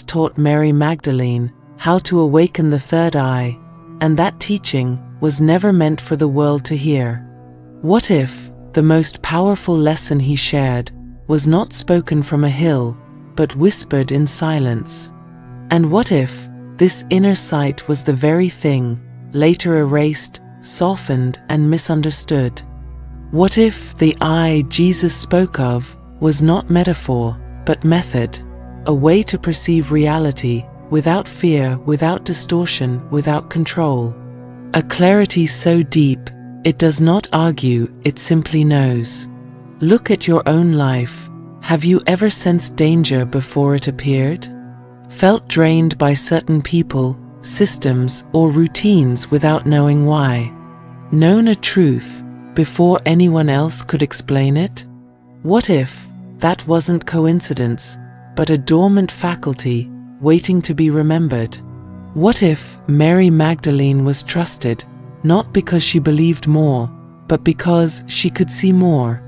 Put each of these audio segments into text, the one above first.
taught Mary Magdalene how to awaken the third eye, and that teaching was never meant for the world to hear? What if the most powerful lesson he shared was not spoken from a hill, but whispered in silence? And what if this inner sight was the very thing later erased, softened, and misunderstood? What if the I Jesus spoke of was not metaphor, but method, a way to perceive reality without fear, without distortion, without control? A clarity so deep, it does not argue, it simply knows. Look at your own life. Have you ever sensed danger before it appeared? Felt drained by certain people, systems, or routines without knowing why? Known a truth before anyone else could explain it? What if that wasn't coincidence, but a dormant faculty waiting to be remembered? What if Mary Magdalene was trusted, not because she believed more, but because she could see more?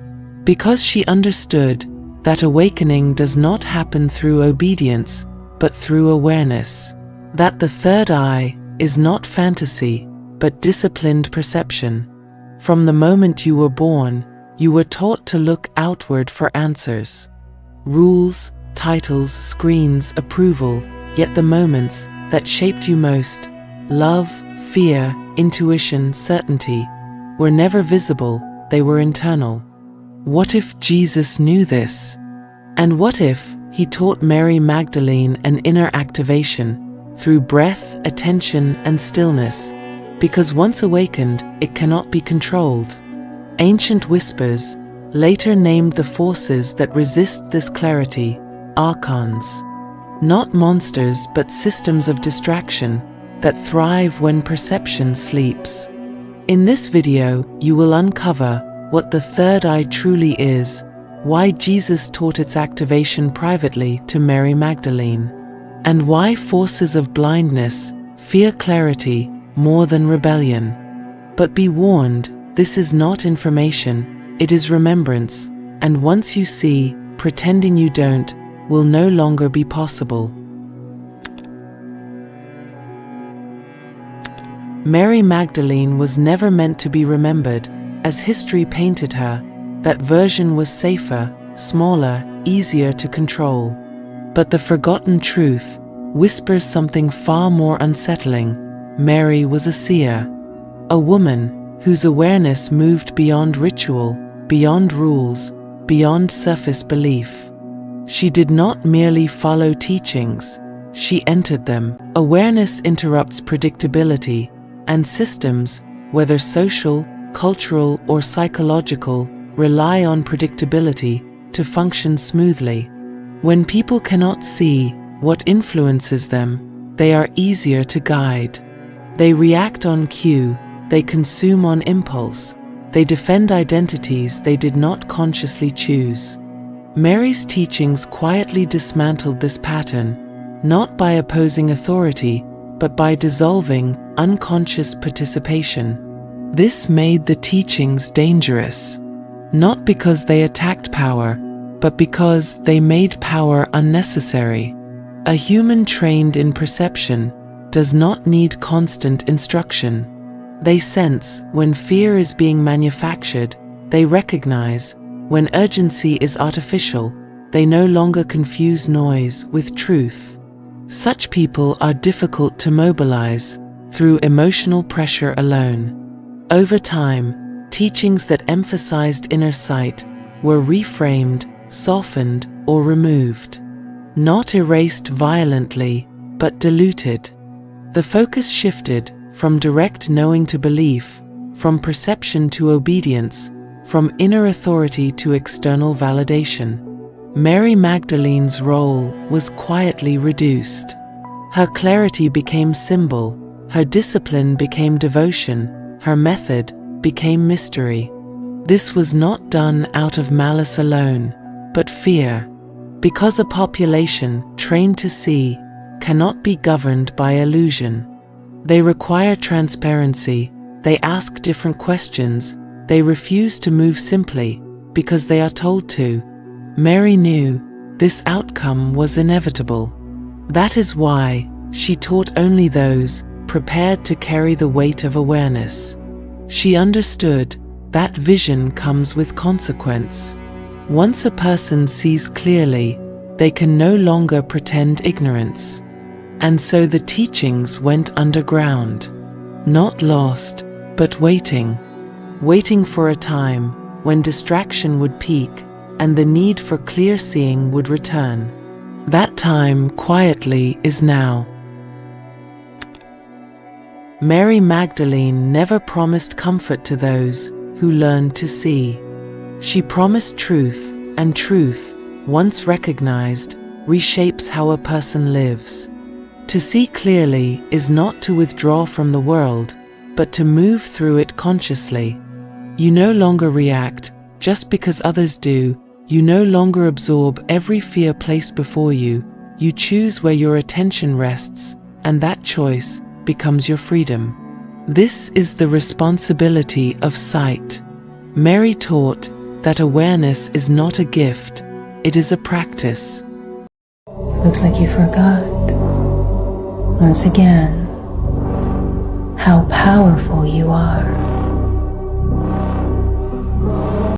Because she understood that awakening does not happen through obedience, but through awareness. That the third eye is not fantasy, but disciplined perception. From the moment you were born, you were taught to look outward for answers. Rules, titles, screens, approval, yet the moments that shaped you most, love, fear, intuition, certainty, were never visible, they were internal. What if Jesus knew this? And what if he taught Mary Magdalene an inner activation through breath, attention, and stillness? Because once awakened, it cannot be controlled. Ancient whispers later named the forces that resist this clarity archons. Not monsters, but systems of distraction that thrive when perception sleeps. In this video, you will uncover what the third eye truly is, why Jesus taught its activation privately to Mary Magdalene, and why forces of blindness fear clarity more than rebellion. But be warned, this is not information, it is remembrance, and once you see, pretending you don't will no longer be possible. Mary Magdalene was never meant to be remembered as history painted her. That version was safer, smaller, easier to control. But the forgotten truth whispers something far more unsettling. Mary was a seer, a woman whose awareness moved beyond ritual, beyond rules, beyond surface belief. She did not merely follow teachings, she entered them. Awareness interrupts predictability, and systems, whether social, cultural, or psychological, rely on predictability to function smoothly. When people cannot see what influences them, they are easier to guide. They react on cue, they consume on impulse, they defend identities they did not consciously choose. Mary's teachings quietly dismantled this pattern, not by opposing authority, but by dissolving unconscious participation. This made the teachings dangerous, not because they attacked power, but because they made power unnecessary. A human trained in perception does not need constant instruction. They sense when fear is being manufactured, they recognize when urgency is artificial, they no longer confuse noise with truth. Such people are difficult to mobilize through emotional pressure alone. Over time, teachings that emphasized inner sight were reframed, softened, or removed. Not erased violently, but diluted. The focus shifted from direct knowing to belief, from perception to obedience, from inner authority to external validation. Mary Magdalene's role was quietly reduced. Her clarity became symbol, her discipline became devotion, her method became mystery. This was not done out of malice alone, but fear. Because a population trained to see cannot be governed by illusion. They require transparency, they ask different questions, they refuse to move simply because they are told to. Mary knew this outcome was inevitable. That is why she taught only those prepared to carry the weight of awareness. She understood that vision comes with consequence. Once a person sees clearly, they can no longer pretend ignorance. And so the teachings went underground, not lost, but waiting for a time when distraction would peak and the need for clear seeing would return. That time quietly is now. Mary Magdalene never promised comfort to those who learned to see. She promised truth, and truth, once recognized, reshapes how a person lives. To see clearly is not to withdraw from the world, but to move through it consciously. You no longer react just because others do. You no longer absorb every fear placed before you. You choose where your attention rests, and that choice becomes your freedom. This is the responsibility of sight. Mary taught that awareness is not a gift, it is a practice. Looks like you forgot, once again, how powerful you are.